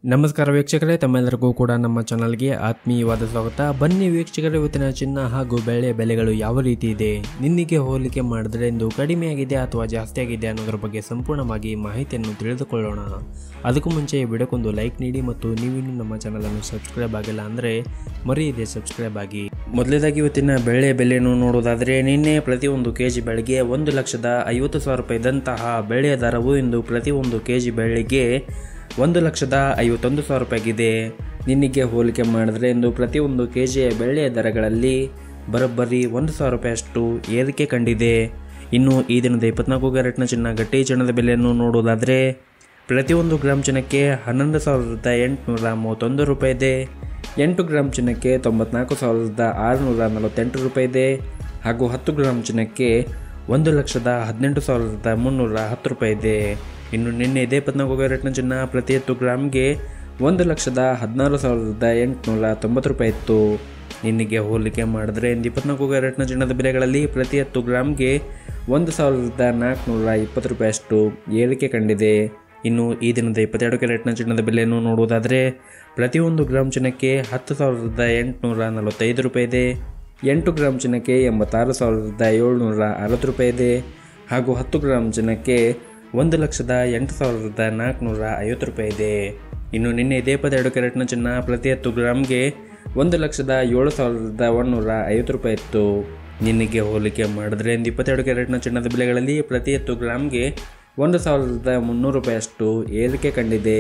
ನಮಸ್ಕಾರ ವೀಕ್ಷಕರೇ, ತಮ್ಮೆಲ್ಲರಿಗೂ ಕೂಡ ನಮ್ಮ ಚಾನಲ್ಗೆ ಆತ್ಮೀಯವಾದ ಸ್ವಾಗತ. ಬನ್ನಿ ವೀಕ್ಷಕರೇ, ಇವತ್ತಿನ ಚಿನ್ನ ಹಾಗೂ ಬೆಳ್ಳಿಯ ಬೆಲೆಗಳು ಯಾವ ರೀತಿ ಇದೆ, ನಿನ್ನೆಗೆ ಹೋಲಿಕೆ ಮಾಡಿದ್ರೆ ಇಂದು ಕಡಿಮೆ ಆಗಿದೆ ಅಥವಾ ಜಾಸ್ತಿ ಆಗಿದೆ ಅನ್ನೋದ್ರ ಬಗ್ಗೆ ಸಂಪೂರ್ಣವಾಗಿ ಮಾಹಿತಿಯನ್ನು ತಿಳಿದುಕೊಳ್ಳೋಣ. ಅದಕ್ಕೂ ಮುಂಚೆ ವಿಡಿಯೋಕ್ಕೊಂದು ಲೈಕ್ ನೀಡಿ ಮತ್ತು ನೀವಿನ್ನೂ ನಮ್ಮ ಚಾನಲನ್ನು ಸಬ್ಸ್ಕ್ರೈಬ್ ಆಗಿಲ್ಲ ಅಂದರೆ ಮರೆಯದೆ ಸಬ್ಸ್ಕ್ರೈಬ್ ಆಗಿ. ಮೊದಲೇದಾಗಿ ಇವತ್ತಿನ ಬೆಳ್ಳಿಯ ಬೆಲೆಯನ್ನು ನೋಡೋದಾದರೆ, ನಿನ್ನೆ ಪ್ರತಿ 1 ಕೆಜಿ ಬೆಳ್ಳಿಗೆ 1,50,000 ರೂಪಾಯಿ ಇದ್ದಂತಹ ಬೆಳ್ಳಿಯ ದರವು ಇಂದು ಪ್ರತಿ 1 ಕೆಜಿ ಬೆಳ್ಳಿಗೆ 1,51,000 ರೂಪಾಯಿಗಿದೆ. ನಿನ್ನೆಗೆ ಹೋಲಿಕೆ ಮಾಡಿದ್ರೆ ಇಂದು ಪ್ರತಿ 1 ಕೆಜಿಯ ಬೆಳ್ಳಿಯ ದರಗಳಲ್ಲಿ ಬರೋಬ್ಬರಿ 1,000 ರೂಪಾಯಿಯಷ್ಟು ಏರಿಕೆ ಕಂಡಿದೆ. ಇನ್ನು ಈ ದಿನದ 24 ಕ್ಯಾರೆಟ್ನ ಚಿನ್ನ ಗಟ್ಟಿ ಚಿನ್ನದ ಬೆಲೆಯನ್ನು ನೋಡೋದಾದರೆ, ಪ್ರತಿ 1 ಗ್ರಾಮ್ ಚಿನ್ನಕ್ಕೆ 11,831 ರೂಪಾಯಿ ಇದೆ. 8 ಗ್ರಾಮ್ ಚಿನ್ನಕ್ಕೆ 94,648 ರೂಪಾಯಿ ಇದೆ. ಹಾಗೂ 10 ಗ್ರಾಮ್ ಚಿನ್ನಕ್ಕೆ 1,18,310 ರೂಪಾಯಿ ಇದೆ. ಇನ್ನು ನಿನ್ನೆ 24 ಕ್ಯಾರೆಟ್ನ ಚಿನ್ನ ಪ್ರತಿ 10 ಗ್ರಾಮ್ಗೆ 1,16,890 ರೂಪಾಯಿ ಇತ್ತು. ನಿನ್ನೆಗೆ ಹೋಲಿಕೆ ಮಾಡಿದ್ರೆ ಇಂದು 24 ಕ್ಯಾರೆಟ್ನ ಚಿನ್ನದ ಬೆಲೆಗಳಲ್ಲಿ ಪ್ರತಿ 10 ಗ್ರಾಮ್ಗೆ 1,420 ರೂಪಾಯಿಯಷ್ಟು ಏರಿಕೆ ಕಂಡಿದೆ. ಇನ್ನು ಈ ದಿನದ 22 ಕ್ಯಾರೆಟ್ನ ಚಿನ್ನದ ಬೆಲೆಯನ್ನು ನೋಡುವುದಾದರೆ, ಪ್ರತಿ 1 ಗ್ರಾಮ್ ಚಿನ್ನಕ್ಕೆ 10,845 ರೂಪಾಯಿ ಇದೆ. 8 ಗ್ರಾಮ್ ಚಿನ್ನಕ್ಕೆ 86,760 ರೂಪಾಯಿ ಇದೆ. ಹಾಗೂ 10 ಗ್ರಾಮ್ ಚಿನ್ನಕ್ಕೆ 1,08,450 ರೂಪಾಯಿ ಇದೆ. ಇನ್ನು ನಿನ್ನೆ 22 ಕ್ಯಾರೆಟ್ನ ಚಿನ್ನ ಪ್ರತಿ 10 ಗ್ರಾಮ್ಗೆ 1,07,150 ರೂಪಾಯಿ ಇತ್ತು. ನಿನ್ನೆಗೆ ಹೋಲಿಕೆ ಮಾಡಿದ್ರೆ ಇಂದು 22 ಕ್ಯಾರೆಟ್ನ ಚಿನ್ನದ ಬೆಲೆಗಳಲ್ಲಿ ಪ್ರತಿ 10 ಗ್ರಾಮ್ಗೆ 1,300 ರೂಪಾಯಿಯಷ್ಟು ಏರಿಕೆ ಕಂಡಿದೆ.